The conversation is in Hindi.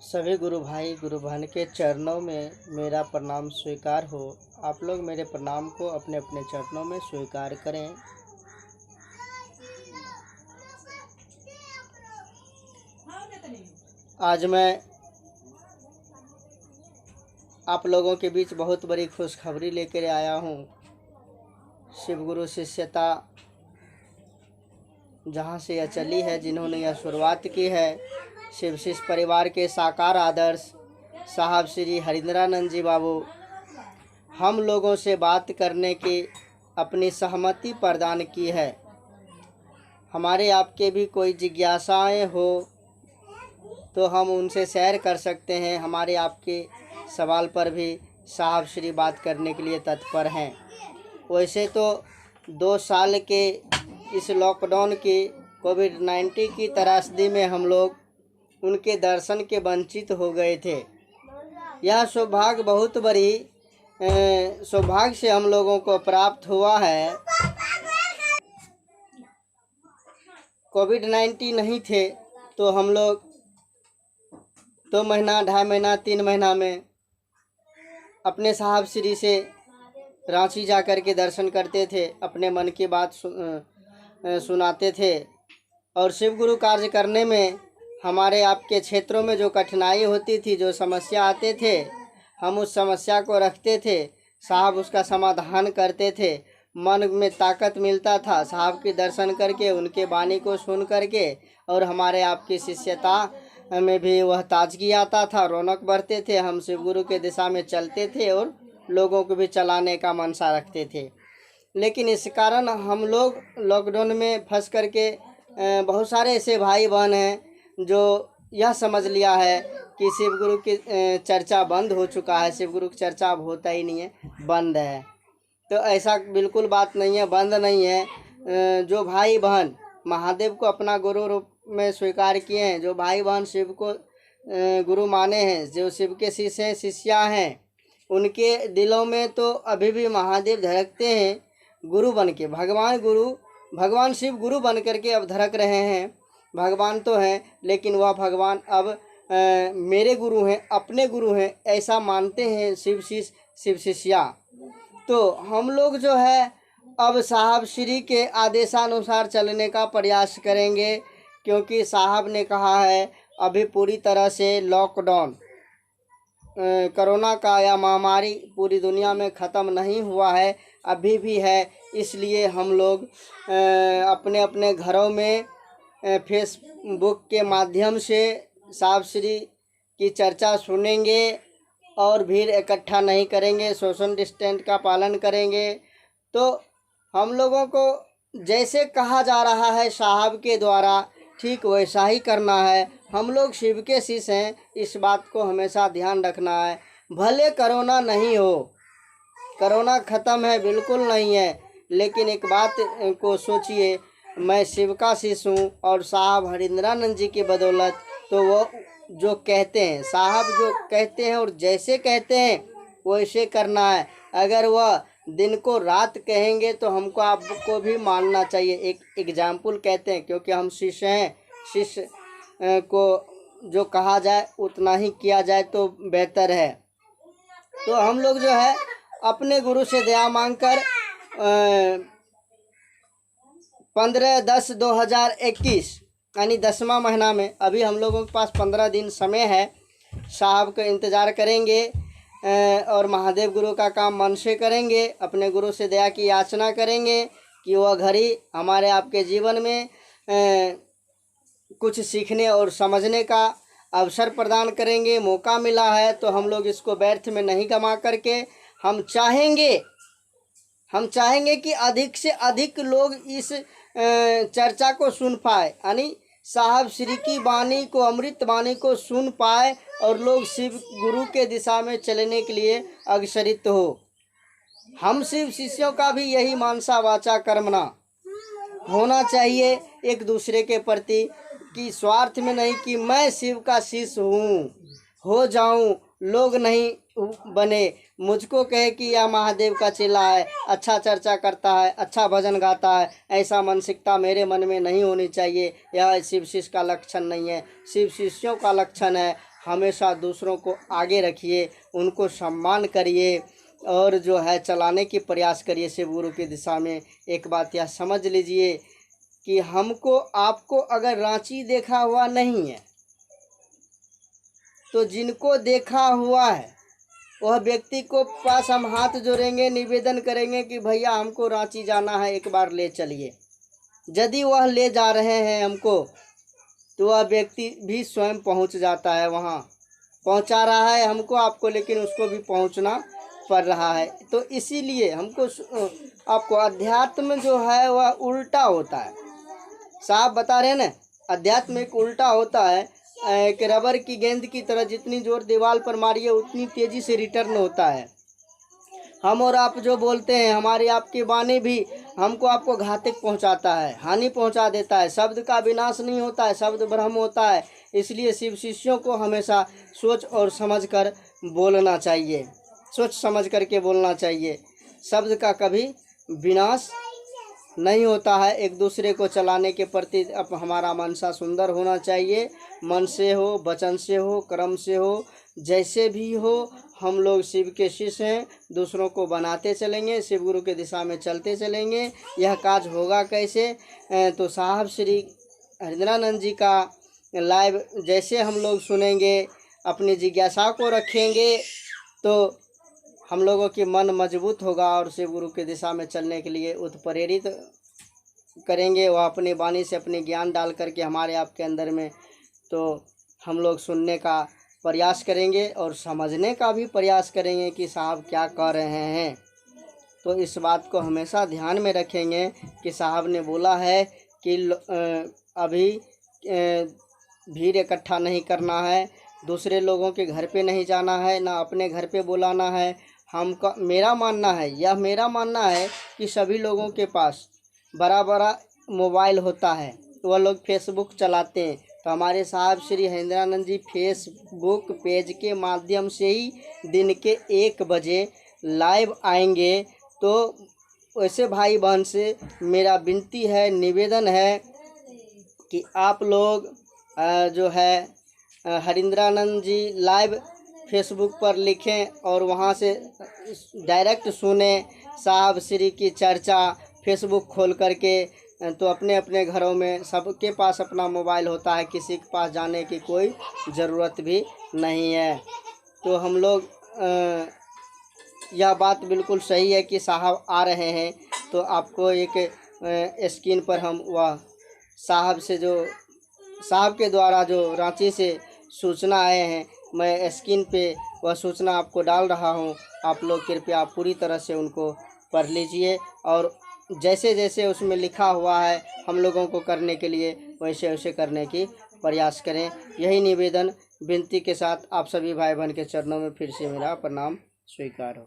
सभी गुरु भाई गुरु बहन के चरणों में मेरा प्रणाम स्वीकार हो। आप लोग मेरे प्रणाम को अपने अपने चरणों में स्वीकार करें। आज मैं आप लोगों के बीच बहुत बड़ी खुशखबरी लेकर आया हूँ। शिव गुरु शिष्यता जहाँ से यह चली है, जिन्होंने यह शुरुआत की है, शिव शिष्य परिवार के साकार आदर्श साहब श्री हरिंद्रानंद जी बाबू हम लोगों से बात करने की अपनी सहमति प्रदान की है। हमारे आपके भी कोई जिज्ञासाएं हो तो हम उनसे शेयर कर सकते हैं। हमारे आपके सवाल पर भी साहब श्री बात करने के लिए तत्पर हैं। वैसे तो 2 साल के इस लॉकडाउन की कोविड-19 की त्रासदी में हम लोग उनके दर्शन के वंचित हो गए थे। यह सौभाग्य बहुत बड़ी सौभाग्य से हम लोगों को प्राप्त हुआ है। कोविड-19 नहीं थे तो हम लोग 2 महीना, 2.5 महीना, 3 महीना में अपने साहब श्री से रांची जा कर के दर्शन करते थे, अपने मन की बात सुनाते थे। और शिव गुरु कार्य करने में हमारे आपके क्षेत्रों में जो कठिनाई होती थी, जो समस्या आते थे, हम उस समस्या को रखते थे, साहब उसका समाधान करते थे। मन में ताकत मिलता था साहब के दर्शन करके, उनके वाणी को सुन करके, और हमारे आपकी शिष्यता में भी वह ताजगी आता था, रौनक बढ़ते थे। हम शिव गुरु के दिशा में चलते थे और लोगों को भी चलाने का मनसा रखते थे। लेकिन इस कारण हम लोग लॉकडाउन में फंस करके बहुत सारे ऐसे भाई बहन हैं जो यह समझ लिया है कि शिव गुरु की चर्चा बंद हो चुका है, शिव गुरु की चर्चा अब होता ही नहीं है, बंद है। तो ऐसा बिल्कुल बात नहीं है, बंद नहीं है। जो भाई बहन महादेव को अपना गुरु रूप में स्वीकार किए हैं, जो भाई बहन शिव को गुरु माने हैं, जो शिव के शिष्य हैं, शिष्या हैं, उनके दिलों में तो अभी भी महादेव धड़कते हैं गुरु बन के। भगवान शिव गुरु बन करके अब धड़क रहे हैं। भगवान तो हैं, लेकिन वह भगवान अब मेरे गुरु हैं, अपने गुरु हैं, ऐसा मानते हैं शिव शिष्या। तो हम लोग जो है अब साहब श्री के आदेशानुसार चलने का प्रयास करेंगे, क्योंकि साहब ने कहा है अभी पूरी तरह से लॉकडाउन कोरोना का या महामारी पूरी दुनिया में ख़त्म नहीं हुआ है, अभी भी है। इसलिए हम लोग अपने अपने घरों में फेसबुक के माध्यम से साहब श्री की चर्चा सुनेंगे और भीड़ इकट्ठा नहीं करेंगे, सोशल डिस्टेंस का पालन करेंगे। तो हम लोगों को जैसे कहा जा रहा है साहब के द्वारा, ठीक वैसा ही करना है। हम लोग शिव के शिष्य हैं, इस बात को हमेशा ध्यान रखना है। भले कोरोना नहीं हो, कोरोना ख़त्म है बिल्कुल नहीं है, लेकिन एक बात को सोचिए, मैं शिव का शिष्य हूँ और साहब हरिंद्रानंद जी की बदौलत, तो वो जो कहते हैं, साहब जो कहते हैं और जैसे कहते हैं वैसे करना है। अगर वह दिन को रात कहेंगे तो हमको आपको भी मानना चाहिए। एक एग्जाम्पल कहते हैं, क्योंकि हम शिष्य हैं, शिष्य को जो कहा जाए उतना ही किया जाए तो बेहतर है। तो हम लोग जो है अपने गुरु से दया मांगकर 15/10/2021 यानी 10वां महीना में अभी हम लोगों के पास 15 दिन समय है, साहब का इंतज़ार करेंगे और महादेव गुरु का काम मन से करेंगे। अपने गुरु से दया की याचना करेंगे कि वह घड़ी हमारे आपके जीवन में कुछ सीखने और समझने का अवसर प्रदान करेंगे। मौका मिला है तो हम लोग इसको व्यर्थ में नहीं गंवा करके हम चाहेंगे कि अधिक से अधिक लोग इस चर्चा को सुन पाए, यानी साहब श्री की वाणी को, अमृत वाणी को सुन पाए और लोग शिव गुरु के दिशा में चलने के लिए अग्रसरित हो। हम शिव शिष्यों का भी यही मानसा वाचा कर्मणा होना चाहिए एक दूसरे के प्रति, कि स्वार्थ में नहीं कि मैं शिव का शिष्य हो जाऊं, लोग नहीं बने, मुझको कहे कि यह महादेव का चेला है, अच्छा चर्चा करता है, अच्छा भजन गाता है, ऐसा मानसिकता मेरे मन में नहीं होनी चाहिए। यह शिव शिष्य का लक्षण नहीं है, शिव शिष्यों का लक्षण है। हमेशा दूसरों को आगे रखिए, उनको सम्मान करिए और जो है चलाने की प्रयास करिए शिव गुरु की दिशा में। एक बात यह समझ लीजिए कि हमको आपको अगर रांची देखा हुआ नहीं है तो जिनको देखा हुआ है वह व्यक्ति को पास हम हाथ जोड़ेंगे, निवेदन करेंगे कि भैया हमको रांची जाना है, एक बार ले चलिए। यदि वह ले जा रहे हैं हमको तो वह व्यक्ति भी स्वयं पहुंच जाता है, वहां पहुंचा रहा है हमको आपको, लेकिन उसको भी पहुंचना पड़ रहा है। तो इसीलिए हमको आपको अध्यात्म जो है वह उल्टा होता है। साहब बता रहे हैं ना, अध्यात्म एक उल्टा होता है कि रबर की गेंद की तरह, जितनी जोर दीवार पर मारिए उतनी तेजी से रिटर्न होता है। हम और आप जो बोलते हैं, हमारी आपकी वाणी भी हमको आपको घातक पहुंचाता है, हानि पहुंचा देता है। शब्द का विनाश नहीं होता है, शब्द ब्रह्म होता है। इसलिए शिव शिष्यों को हमेशा सोच और समझ कर बोलना चाहिए, सोच समझ करके बोलना चाहिए। शब्द का कभी विनाश नहीं होता है। एक दूसरे को चलाने के प्रति अब हमारा मनसा सुंदर होना चाहिए। मन से हो, वचन से हो, कर्म से हो, जैसे भी हो, हम लोग शिव के शिष्य हैं। दूसरों को बनाते चलेंगे, शिव गुरु के दिशा में चलते चलेंगे। यह काज होगा कैसे? तो साहब श्री हरिंद्रानंद जी का लाइव जैसे हम लोग सुनेंगे, अपनी जिज्ञासा को रखेंगे, तो हम लोगों की मन मजबूत होगा और शिव गुरु की दिशा में चलने के लिए उत्प्रेरित करेंगे। वह अपनी वाणी से अपने ज्ञान डाल करके हमारे आपके अंदर में, तो हम लोग सुनने का प्रयास करेंगे और समझने का भी प्रयास करेंगे कि साहब क्या कह रहे हैं। तो इस बात को हमेशा ध्यान में रखेंगे कि साहब ने बोला है कि अभी भीड़ इकट्ठा नहीं करना है, दूसरे लोगों के घर पे नहीं जाना है, ना अपने घर पे बुलाना है। हमका मेरा मानना है, यह मेरा मानना है कि सभी लोगों के पास बड़ा बड़ा मोबाइल होता है, वह लोग फेसबुक चलाते हैं। तो हमारे साहब श्री हरिंद्रानंद जी फेसबुक पेज के माध्यम से ही दिन के 1 बजे लाइव आएंगे। तो वैसे भाई बहन से मेरा विनती है, निवेदन है कि आप लोग जो है हरिंद्रानंद जी लाइव फेसबुक पर लिखें और वहां से डायरेक्ट सुने साहब श्री की चर्चा फेसबुक खोल करके। तो अपने अपने घरों में सबके पास अपना मोबाइल होता है, किसी के पास जाने की कोई ज़रूरत भी नहीं है। तो हम लोग यह बात बिल्कुल सही है कि साहब आ रहे हैं, तो आपको एक स्क्रीन पर हम वह साहब से जो साहब के द्वारा जो रांची से सूचना आए हैं, मैं स्क्रीन पे वह सूचना आपको डाल रहा हूं। आप लोग कृपया पूरी तरह से उनको पढ़ लीजिए और जैसे जैसे उसमें लिखा हुआ है हम लोगों को करने के लिए वैसे वैसे करने की प्रयास करें। यही निवेदन विनती के साथ आप सभी भाई बहन के चरणों में फिर से मेरा प्रणाम स्वीकार हो।